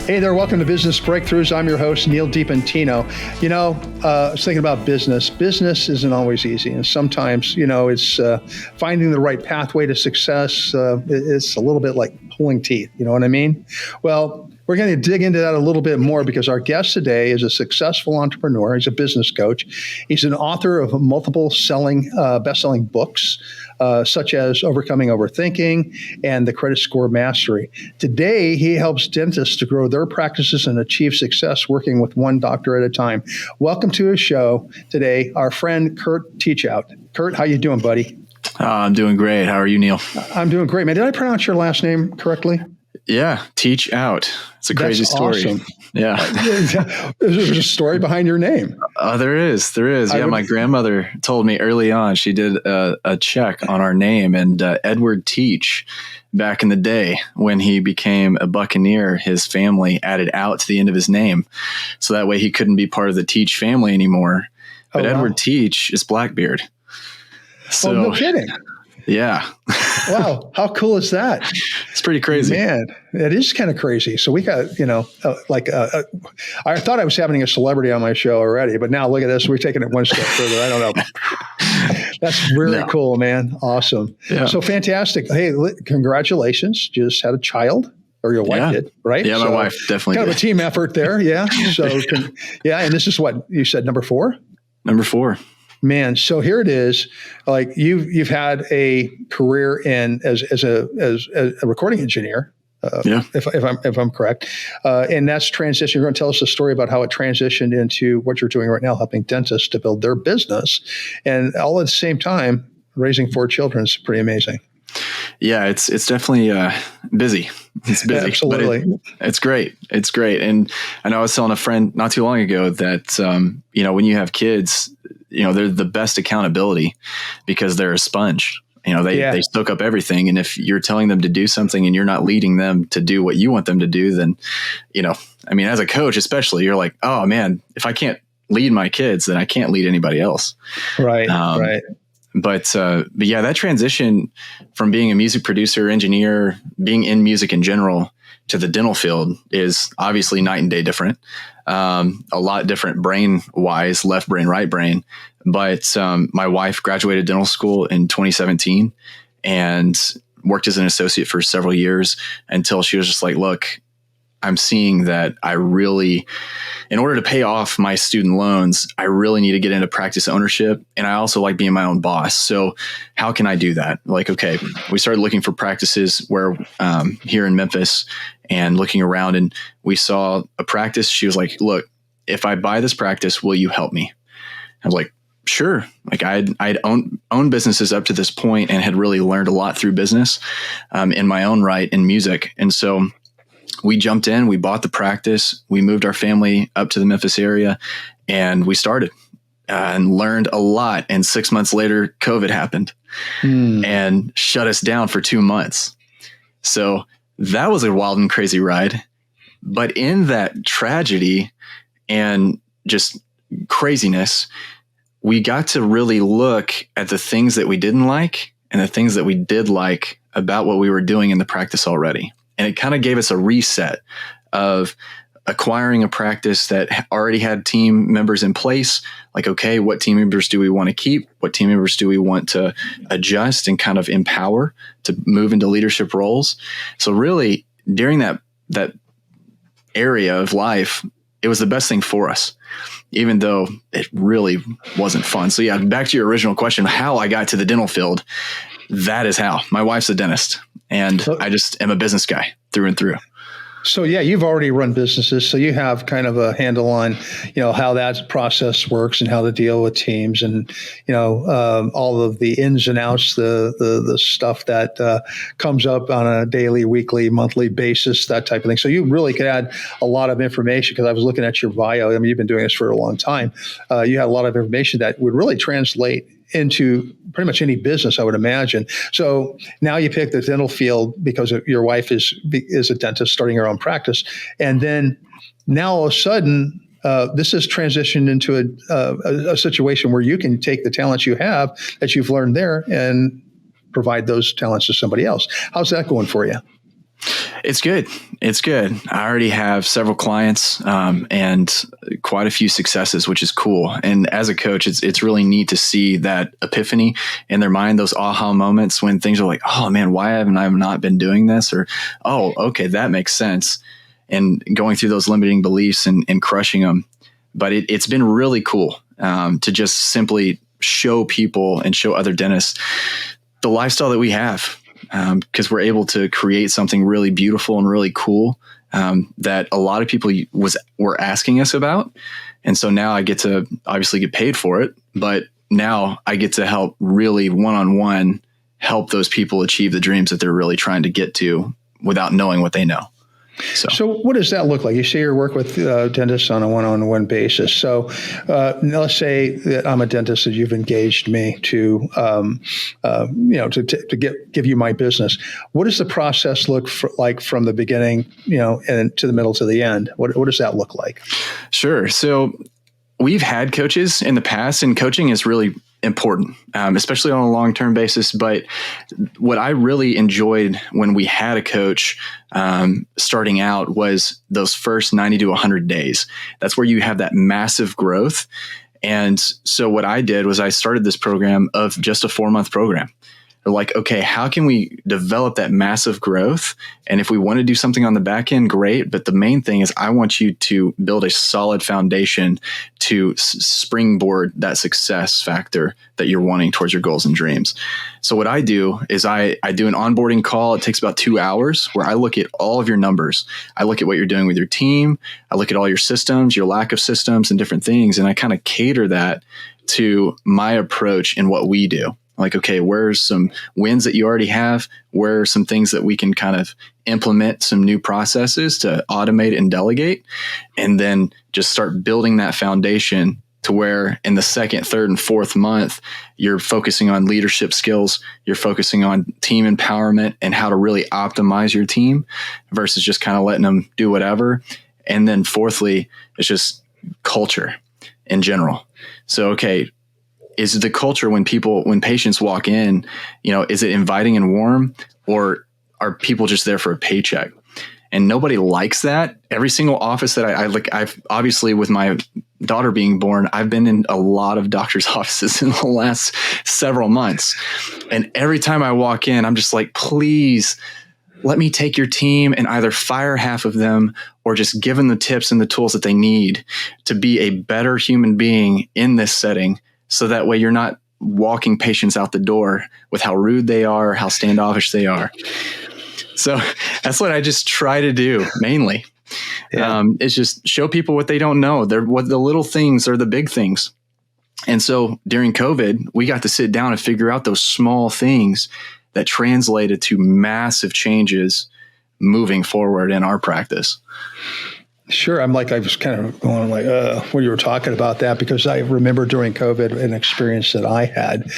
Hey there, welcome to Business Breakthroughs. I'm your host, Neal Dipentino. I was thinking about business. Business isn't always easy. And sometimes, it's finding the right pathway to success. It's a little bit like pulling teeth. You know what I mean? Well, we're going to dig into that a little bit more because our guest today is a successful entrepreneur. He's a business coach. He's an author of multiple best-selling books, such as Overcoming Overthinking and The Credit Score Mastery. Today, he helps dentists to grow their practices and achieve success working with one doctor at a time. Welcome to his show today, our friend Kirk Teachout. Kurt, how you doing, buddy? I'm doing great. How are you, Neal? I'm doing great, man. Did I pronounce your last name correctly? Yeah, Teachout. It's a crazy story. Awesome. Yeah. There's a story behind your name. There is. Yeah, my grandmother told me early on, she did a check on our name, and Edward Teach, back in the day when he became a Buccaneer, his family added out to the end of his name. So that way he couldn't be part of the Teach family anymore. But Edward Teach is Blackbeard. So, no kidding. Yeah. Wow. How cool is that? It's pretty crazy. Man, it is kind of crazy. So we got, I thought I was having a celebrity on my show already, but now look at this. We're taking it one step further. I don't know. That's really cool, man. Awesome. Yeah. So fantastic. Hey, congratulations. You just had a child. Or your wife did, right? Yeah, my wife definitely kind did. Of a team effort there. Yeah. So, and this is what you said, number 4? Number 4. Man, so here it is. Like you've had a career as a recording engineer. If I'm correct, and that's transitioned. You're going to tell us a story about how it transitioned into what you're doing right now, helping dentists to build their business, and all at the same time raising 4 children is pretty amazing. Yeah, it's definitely busy. It's busy. Absolutely. But it's great. It's great. And I know I was telling a friend not too long ago that, when you have kids, they're the best accountability because they're a sponge. They soak up everything. And if you're telling them to do something and you're not leading them to do what you want them to do, then, as a coach, especially, you're like, oh man, if I can't lead my kids, then I can't lead anybody else. Right. Right. But yeah, that transition from being a music producer, engineer, being in music in general to the dental field is obviously night and day different. A lot different brain wise, left brain, right brain. But my wife graduated dental school in 2017 and worked as an associate for several years until she was just like, look, I'm seeing that in order to pay off my student loans, I really need to get into practice ownership. And I also like being my own boss. So how can I do that? Okay, we started looking for practices where here in Memphis and looking around, and we saw a practice. She was like, look, if I buy this practice, will you help me? I was like, sure. I'd owned businesses up to this point and had really learned a lot through business in my own right in music. And so we jumped in, we bought the practice, we moved our family up to the Memphis area, and we started and learned a lot. And 6 months later, COVID happened and shut us down for 2 months. So that was a wild and crazy ride. But in that tragedy and just craziness, we got to really look at the things that we didn't like and the things that we did like about what we were doing in the practice already. And it kind of gave us a reset of acquiring a practice that already had team members in place. Like, okay, what team members do we want to keep? What team members do we want to adjust and kind of empower to move into leadership roles? So really, during that area of life, it was the best thing for us, even though it really wasn't fun. So yeah, back to your original question, how I got to the dental field. That is how. My wife's a dentist, and I just am a business guy through and through. So yeah, you've already run businesses, so you have kind of a handle on, how that process works and how to deal with teams, and all of the ins and outs, the stuff that comes up on a daily, weekly, monthly basis, that type of thing. So you really could add a lot of information, because I was looking at your bio. I mean, you've been doing this for a long time. You had a lot of information that would really translate into pretty much any business, I would imagine. So now you pick the dental field because your wife is a dentist starting her own practice. And then now all of a sudden, this has transitioned into a situation where you can take the talents you have that you've learned there and provide those talents to somebody else. How's that going for you? It's good. It's good. I already have several clients and quite a few successes, which is cool. And as a coach, it's really neat to see that epiphany in their mind, those aha moments when things are like, oh man, why haven't I not been doing this? Or, oh, okay, that makes sense. And going through those limiting beliefs and crushing them. But it's been really cool to just simply show people and show other dentists the lifestyle that we have. Because we're able to create something really beautiful and really cool that a lot of people were asking us about. And so now I get to obviously get paid for it, but now I get to help really one-on-one help those people achieve the dreams that they're really trying to get to without knowing what they know. So what does that look like? You say you work with dentists on a one-on-one basis. So let's say that I'm a dentist that you've engaged me to give you my business. What does the process look like from the beginning, and to the middle to the end? What does that look like? Sure. So we've had coaches in the past, and coaching is really important, especially on a long-term basis. But what I really enjoyed when we had a coach starting out was those first 90 to 100 days. That's where you have that massive growth. And so what I did was I started this program of just a 4-month program. They're like, okay, how can we develop that massive growth? And if we want to do something on the back end, great. But the main thing is I want you to build a solid foundation to springboard that success factor that you're wanting towards your goals and dreams. So what I do is I do an onboarding call. It takes about 2 hours where I look at all of your numbers. I look at what you're doing with your team. I look at all your systems, your lack of systems and different things. And I kind of cater that to my approach and what we do. Like, okay, where's some wins that you already have? Where are some things that we can kind of implement some new processes to automate and delegate? And then just start building that foundation to where in the second, third, and fourth month, you're focusing on leadership skills. You're focusing on team empowerment and how to really optimize your team versus just kind of letting them do whatever. And then fourthly, it's just culture in general. So, okay, is the culture when patients walk in, is it inviting and warm, or are people just there for a paycheck? And nobody likes that. Every single office that I've obviously with my daughter being born, I've been in a lot of doctors' offices in the last several months. And every time I walk in, I'm just like, please let me take your team and either fire half of them or just give them the tips and the tools that they need to be a better human being in this setting. So that way you're not walking patients out the door with how rude they are, how standoffish they are. So that's what I just try to do mainly. Yeah. It's just show people what they don't know. What the little things are the big things. And so during COVID, we got to sit down and figure out those small things that translated to massive changes moving forward in our practice. Sure. I was kind of going when you were talking about that, because I remember during COVID an experience that I had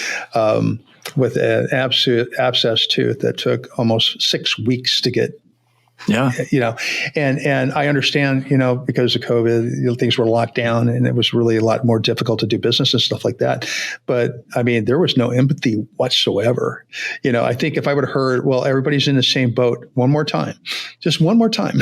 with an abscess tooth that took almost 6 weeks to get. Yeah. And I understand, because of COVID, things were locked down and it was really a lot more difficult to do business and stuff like that. But I mean, there was no empathy whatsoever. I think if I would have heard, well, everybody's in the same boat just one more time.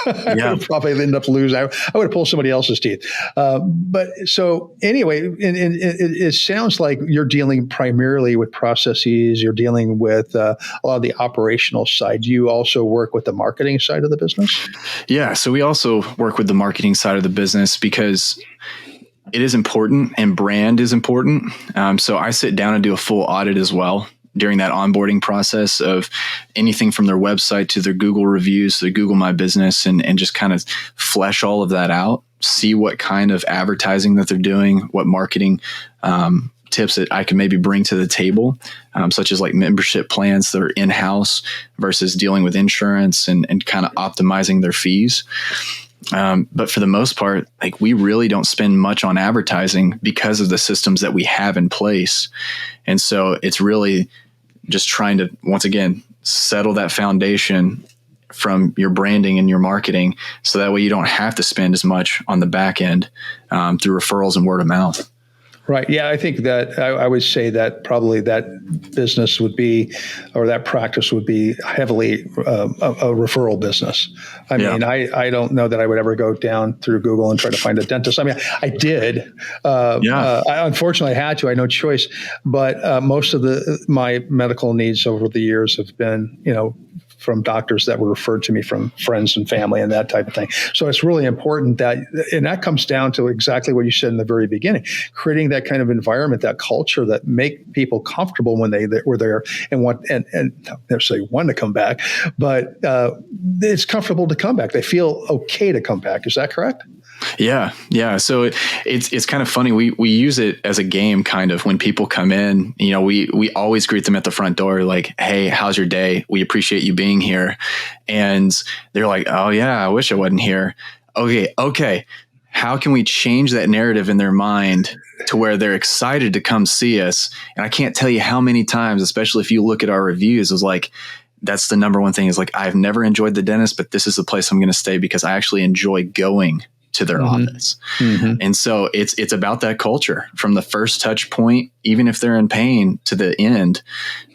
I would have probably ended up losing. I would have pulled somebody else's teeth. But so anyway, it sounds like you're dealing primarily with processes. You're dealing with a lot of the operational side. Do you also work with the marketing side of the business? Yeah. So we also work with the marketing side of the business because it is important and brand is important. So I sit down and do a full audit as well during that onboarding process of anything from their website to their Google reviews, to Google My Business, and just kind of flesh all of that out, see what kind of advertising that they're doing, what marketing tips that I can maybe bring to the table, such as like membership plans that are in-house versus dealing with insurance and kind of optimizing their fees. But for the most part, we really don't spend much on advertising because of the systems that we have in place. And so it's really just trying to, once again, settle that foundation from your branding and your marketing. So that way you don't have to spend as much on the back end through referrals and word of mouth. Right. Yeah, I think that I would say that probably that business would be, or that practice would be heavily a referral business. I mean, I don't know that I would ever go down through Google and try to find a dentist. I mean, I did. I unfortunately had to. I had no choice. But most of my medical needs over the years have been, from doctors that were referred to me from friends and family and that type of thing. So it's really important and that comes down to exactly what you said in the very beginning, creating that kind of environment, that culture that make people comfortable when they were there and not necessarily want to come back, but it's comfortable to come back. They feel okay to come back. Is that correct? Yeah. So it's kind of funny. We use it as a game, kind of, when people come in. We always greet them at the front door, like, "Hey, how's your day? We appreciate you being here." And they're like, "Oh yeah, I wish I wasn't here." Okay. How can we change that narrative in their mind to where they're excited to come see us? And I can't tell you how many times, especially if you look at our reviews, is like, that's the number one thing, is like, I've never enjoyed the dentist, but this is the place I'm going to stay because I actually enjoy going to their office. Mm-hmm. And so it's about that culture from the first touch point, even if they're in pain, to the end.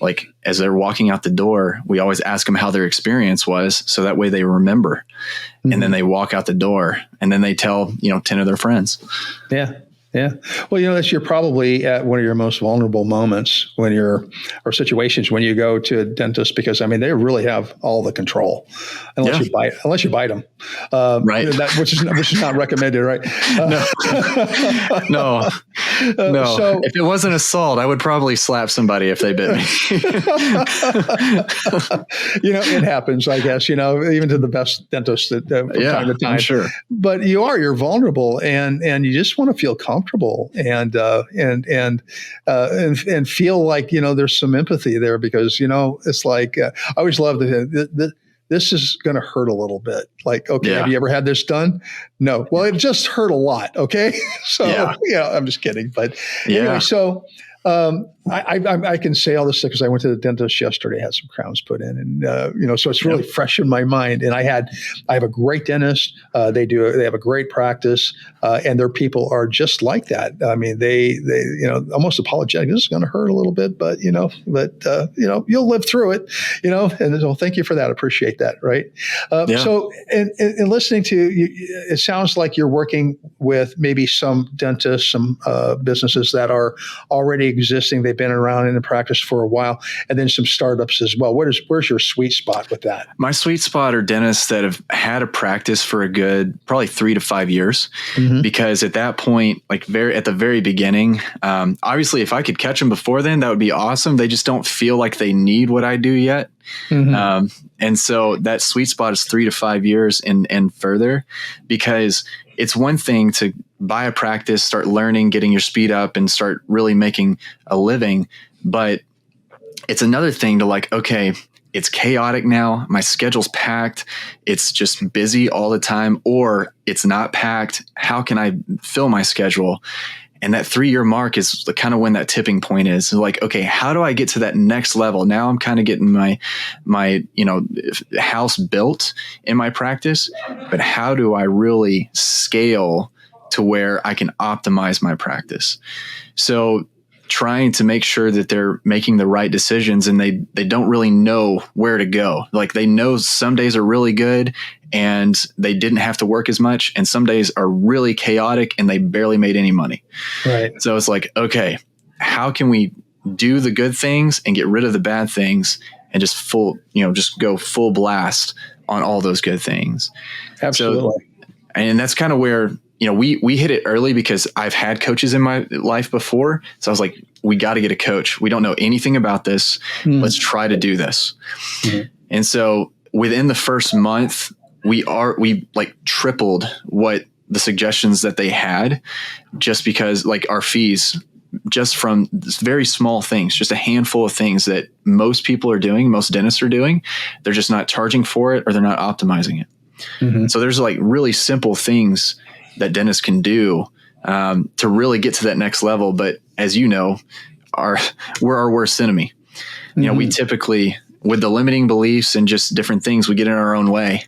Like, as they're walking out the door, we always ask them how their experience was, so that way they remember. Mm-hmm. And then they walk out the door and then they tell, 10 of their friends. Yeah. Yeah. Well, you're probably at one of your most vulnerable moments or situations when you go to a dentist, because, they really have all the control unless you bite them. Right. Which is not recommended. Right. No. So if it wasn't assault, I would probably slap somebody if they bit me. It happens, I guess, even to the best dentists from time to time. I'm sure. But you're vulnerable and you just want to feel comfortable and feel like, there's some empathy there, because, it's like, I always love this is going to hurt a little bit. Like, okay, have you ever had this done? No. Well, it just hurt a lot. Okay. So, I'm just kidding. But anyway, so I can say all this because I went to the dentist yesterday, had some crowns put in, and so it's really fresh in my mind. And I have a great dentist. They have a great practice, and their people are just like that. I mean, they almost apologetic. This is going to hurt a little bit, but you'll live through it. And so thank you for that. Appreciate that. Right. So in listening to you, it sounds like you're working with maybe some dentists, some businesses that are already existing. They've been around in the practice for a while, and then some startups as well. Where's your sweet spot with that? My sweet spot are dentists that have had a practice for a good probably 3 to 5 years, because at that point, like at the very beginning, obviously if I could catch them before then, that would be awesome. They just don't feel like they need what I do yet. And so that sweet spot is 3 to 5 years and further, because it's one thing to buy a practice, start learning, getting your speed up, and start really making a living. But it's another thing to like, okay, it's chaotic now. My schedule's packed. It's just busy all the time, or it's not packed. How can I fill my schedule? And that 3-year mark is kind of when that tipping point is. Like, okay, how do I get to that next level? Now I'm kind of getting my house built in my practice, but how do I really scale to where I can optimize my practice? So trying to make sure that they're making the right decisions, and they don't really know where to go. Like, they know some days are really good and they didn't have to work as much, and some days are really chaotic and they barely made any money. Right. So it's like, okay, how can we do the good things and get rid of the bad things and just go full blast on all those good things? Absolutely. And that's kind of where, we hit it early, because I've had coaches in my life before. So I was like, we got to get a coach. We don't know anything about this. Let's try to do this. And so within the first month, we like tripled what the suggestions that they had, just because like our fees, just from very small things, just a handful of things that most people are doing, most dentists are doing, they're just not charging for it, or they're not optimizing it. So there's like really simple things that dentists can do to really get to that next level. But as you know, we're our worst enemy. We typically, with the limiting beliefs and just different things, we get in our own way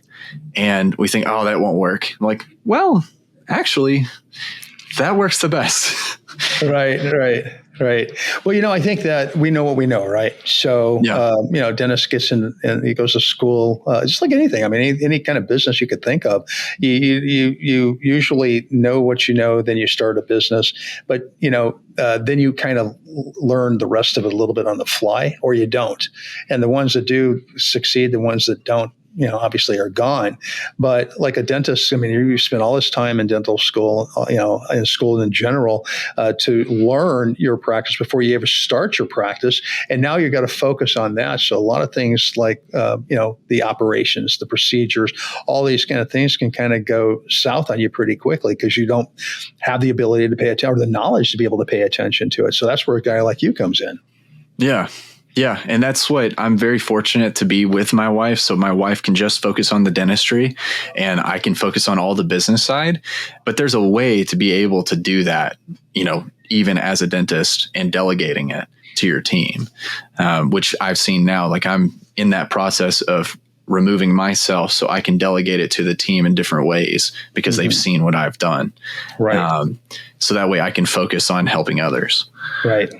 and we think, oh, that won't work. I'm like, well, actually, Right. that works the best. Right. Well, I think that we know what we know, right? So, Yeah. dentist gets in and he goes to school, just like anything. I mean, any kind of business you could think of, you usually know what you know, then you start a business, but then you kind of learn the rest of it a little bit on the fly, or you don't. And the ones that do succeed, the ones that don't, obviously are gone. But like a dentist, I mean, you spend all this time in dental school, in school in general, to learn your practice before you ever start your practice. And now you've got to focus on that. So a lot of things like, the operations, the procedures, all these kind of things can kind of go south on you pretty quickly because you don't have the ability to pay attention or the knowledge to be able to pay attention to it. So that's where a guy like you comes in. Yeah. Yeah. And that's what I'm very fortunate to be with my wife. So my wife can just focus on the dentistry and I can focus on all the business side. But there's a way to be able to do that, even as a dentist and delegating it to your team, which I've seen now. Like I'm in that process of removing myself so I can delegate it to the team in different ways because they've seen what I've done. Right. So that way I can focus on helping others. Right.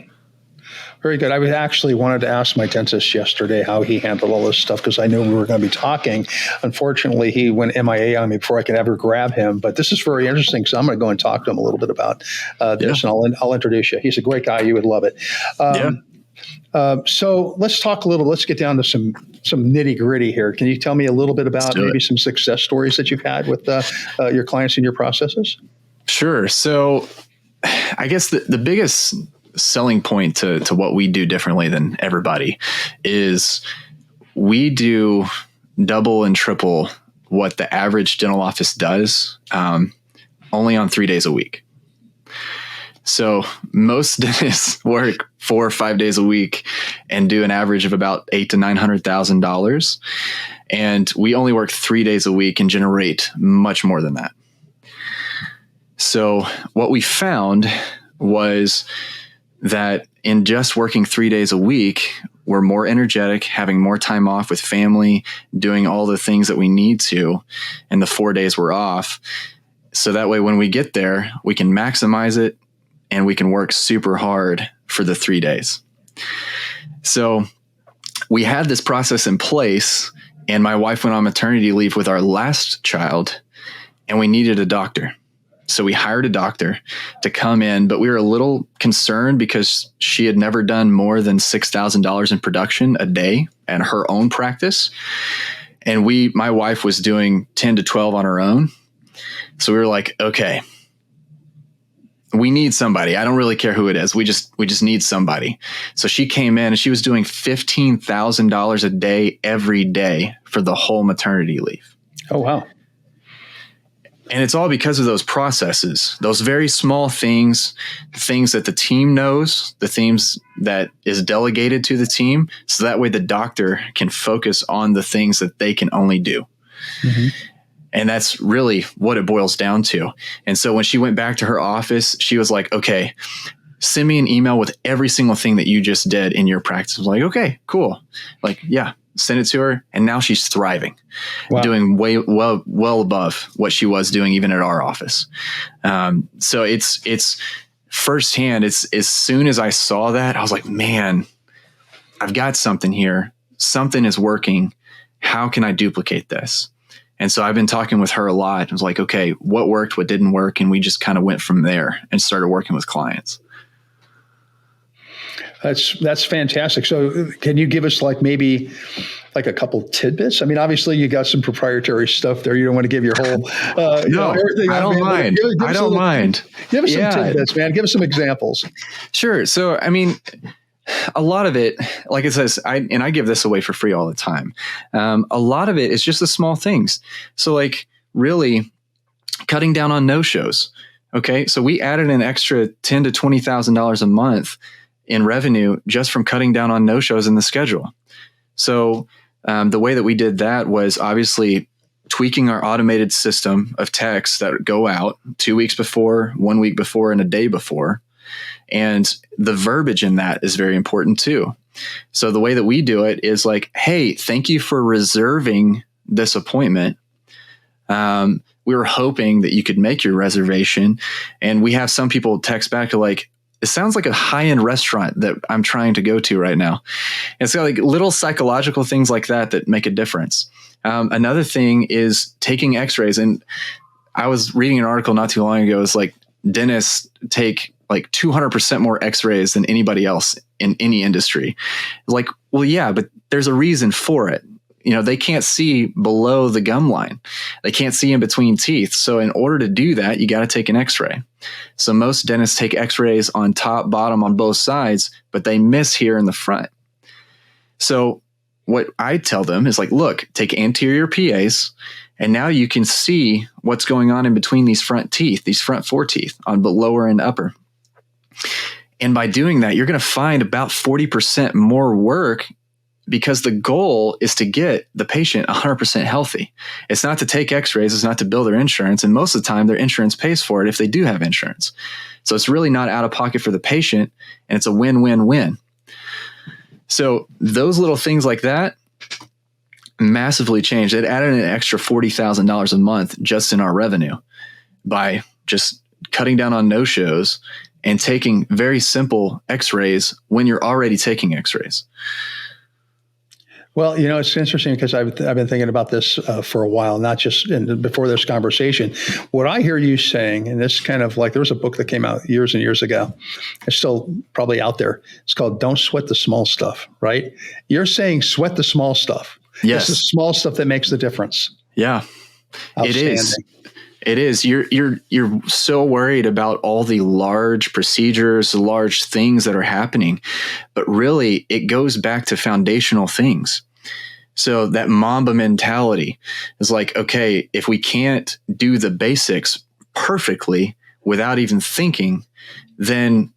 Very good. I actually wanted to ask my dentist yesterday how he handled all this stuff because I knew we were going to be talking. Unfortunately, he went MIA on me before I could ever grab him. But this is very interesting, so I'm going to go and talk to him a little bit about this, and I'll introduce you. He's a great guy. You would love it. So let's get down to some nitty gritty here. Can you tell me a little bit about maybe some success stories that you've had with your clients and your processes? Sure. So I guess the biggest selling point to what we do differently than everybody is we do double and triple what the average dental office does, only on 3 days a week. So most dentists work 4 or 5 days a week and do an average of about $800,000 to $900,000. And we only work 3 days a week and generate much more than that. So what we found was that in just working 3 days a week, we're more energetic, having more time off with family, doing all the things that we need to, and the 4 days we're off. So that way, when we get there, we can maximize it and we can work super hard for the 3 days. So we had this process in place, and my wife went on maternity leave with our last child, and we needed a doctor. So we hired a doctor to come in, but we were a little concerned because she had never done more than $6,000 in production a day at her own practice. And my wife was doing 10 to 12 on her own. So we were like, okay, we need somebody. I don't really care who it is. We just need somebody. So she came in and she was doing $15,000 a day every day for the whole maternity leave. Oh, wow. And it's all because of those processes, those very small things that the team knows, the things that is delegated to the team. So that way the doctor can focus on the things that they can only do. Mm-hmm. And that's really what it boils down to. And so when she went back to her office, she was like, okay, send me an email with every single thing that you just did in your practice. I was like, okay, cool. Like, yeah. Send it to her, and now she's thriving, doing well above what she was doing even at our office. So it's firsthand. It's as soon as I saw that, I was like, man, I've got something here. Something is working. How can I duplicate this? And so I've been talking with her a lot. I was like, okay, what worked, what didn't work, and we just kind of went from there and started working with clients. That's fantastic. So can you give us maybe a couple tidbits? I mean, obviously you got some proprietary stuff there. You don't want to give your whole, everything. I don't mind. I don't mind. Give us some tidbits, man. Give us some examples. Sure. So, I mean, a lot of it, like it says, I give this away for free all the time. A lot of it is just the small things. So really cutting down on no-shows. Okay. So we added an extra $10,000 to $20,000 a month in revenue just from cutting down on no-shows in the schedule. So the way that we did that was obviously tweaking our automated system of texts that go out 2 weeks before, 1 week before, and a day before. And the verbiage in that is very important too. So the way that we do it is like, hey, thank you for reserving this appointment. we were hoping that you could make your reservation. And we have some people text back to like, it sounds like a high-end restaurant that I'm trying to go to right now. And so like little psychological things like that make a difference. Another thing is taking x-rays. And I was reading an article not too long ago. It's like dentists take like 200% more x-rays than anybody else in any industry. Like, well, yeah, but there's a reason for it. They can't see below the gum line. They can't see in between teeth. So in order to do that, you got to take an x-ray. So most dentists take x-rays on top, bottom, on both sides, but they miss here in the front. So what I tell them is like, look, take anterior PAs, and now you can see what's going on in between these front teeth, these front four teeth on both lower and upper. And by doing that, you're going to find about 40% more work, because the goal is to get the patient 100% healthy. It's not to take x-rays. It's not to bill their insurance. And most of the time, their insurance pays for it if they do have insurance. So it's really not out of pocket for the patient, and it's a win-win-win. So those little things like that massively changed. It added an extra $40,000 a month just in our revenue by just cutting down on no-shows and taking very simple x-rays when you're already taking x-rays. Well, it's interesting because I've been thinking about this for a while, not just before this conversation. What I hear you saying, and this kind of like, there was a book that came out years and years ago. It's still probably out there. It's called Don't Sweat the Small Stuff, right? You're saying sweat the small stuff. Yes. It's the small stuff that makes the difference. Yeah, it is. It is. You're so worried about all the large procedures, large things that are happening, but really it goes back to foundational things. So that Mamba mentality is like, okay, if we can't do the basics perfectly without even thinking, then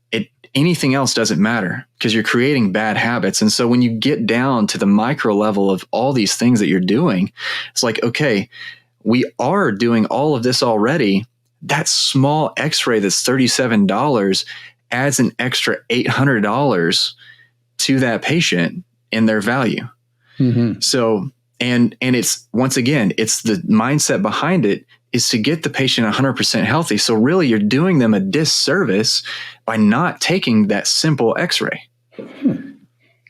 anything else doesn't matter, because you're creating bad habits. And so when you get down to the micro level of all these things that you're doing, it's like, okay, we are doing all of this already. That small x-ray that's $37 adds an extra $800 to that patient in their value. Mm-hmm. So, and it's, once again, it's the mindset behind it is to get the patient 100% healthy. So really you're doing them a disservice by not taking that simple x-ray.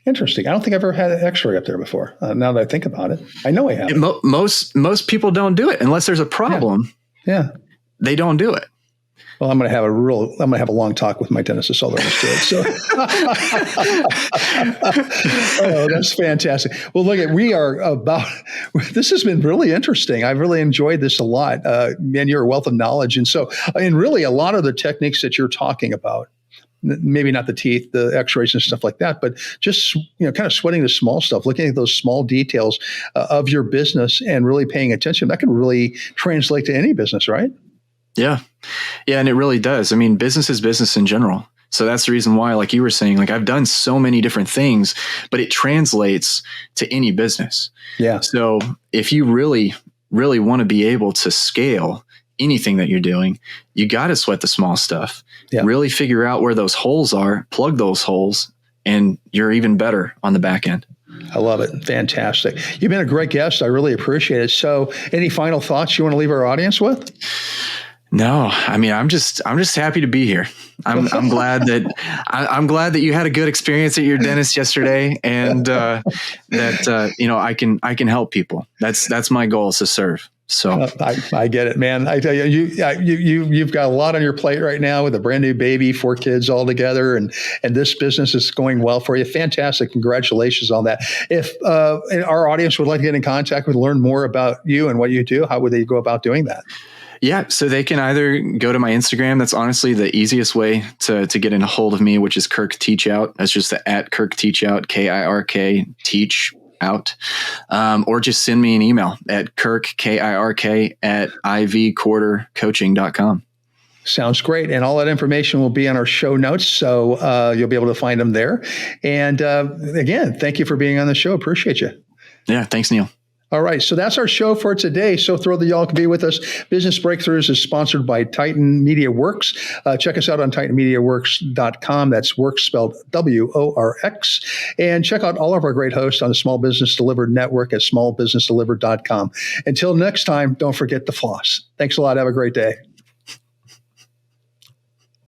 Interesting. I don't think I've ever had an x-ray up there before. Now that I think about it, I know I have. Most people don't do it unless there's a problem. Yeah. They don't do it. Well, I'm going to have a long talk with my dentist this all understood. So, oh, that's fantastic. Well, look, this has been really interesting. I've really enjoyed this a lot. Man, you're a wealth of knowledge. And so, and really a lot of the techniques that you're talking about, maybe not the teeth, the x-rays and stuff like that, but just, kind of sweating the small stuff, looking at those small details of your business and really paying attention, that can really translate to any business, right? Yeah. Yeah. And it really does. I mean, business is business in general. So that's the reason why, like you were saying, like I've done so many different things, but it translates to any business. Yeah. So if you really, really want to be able to scale anything that you're doing, you got to sweat the small stuff. Yeah. Really figure out where those holes are, plug those holes, and you're even better on the back end. I love it. Fantastic. You've been a great guest. I really appreciate it. So any final thoughts you want to leave our audience with? No, I mean, I'm just happy to be here. I'm glad that you had a good experience at your dentist yesterday, and that I can help people. That's my goal, is to serve. So I get it, man. I tell you, you've got a lot on your plate right now with a brand new baby, 4 kids all together, and this business is going well for you. Fantastic. Congratulations on that. If our audience would like to get in contact with, learn more about you and what you do, how would they go about doing that? Yeah. So they can either go to my Instagram. That's honestly the easiest way to get in a hold of me, which is Kirk Teachout. That's just the @Kirk Teachout, KIRK Teach out. Or just send me an email at Kirk, KIRK @ivquartercoaching.com. Sounds great. And all that information will be on our show notes. So you'll be able to find them there. And again, thank you for being on the show. Appreciate you. Yeah. Thanks, Neal. All right, so that's our show for today. So thrilled that y'all can be with us. Business Breakthroughs is sponsored by Titan Media Works. Check us out on titanmediaworks.com. That's works spelled WORX. And check out all of our great hosts on the Small Business Delivered Network at smallbusinessdelivered.com. Until next time, don't forget to floss. Thanks a lot. Have a great day.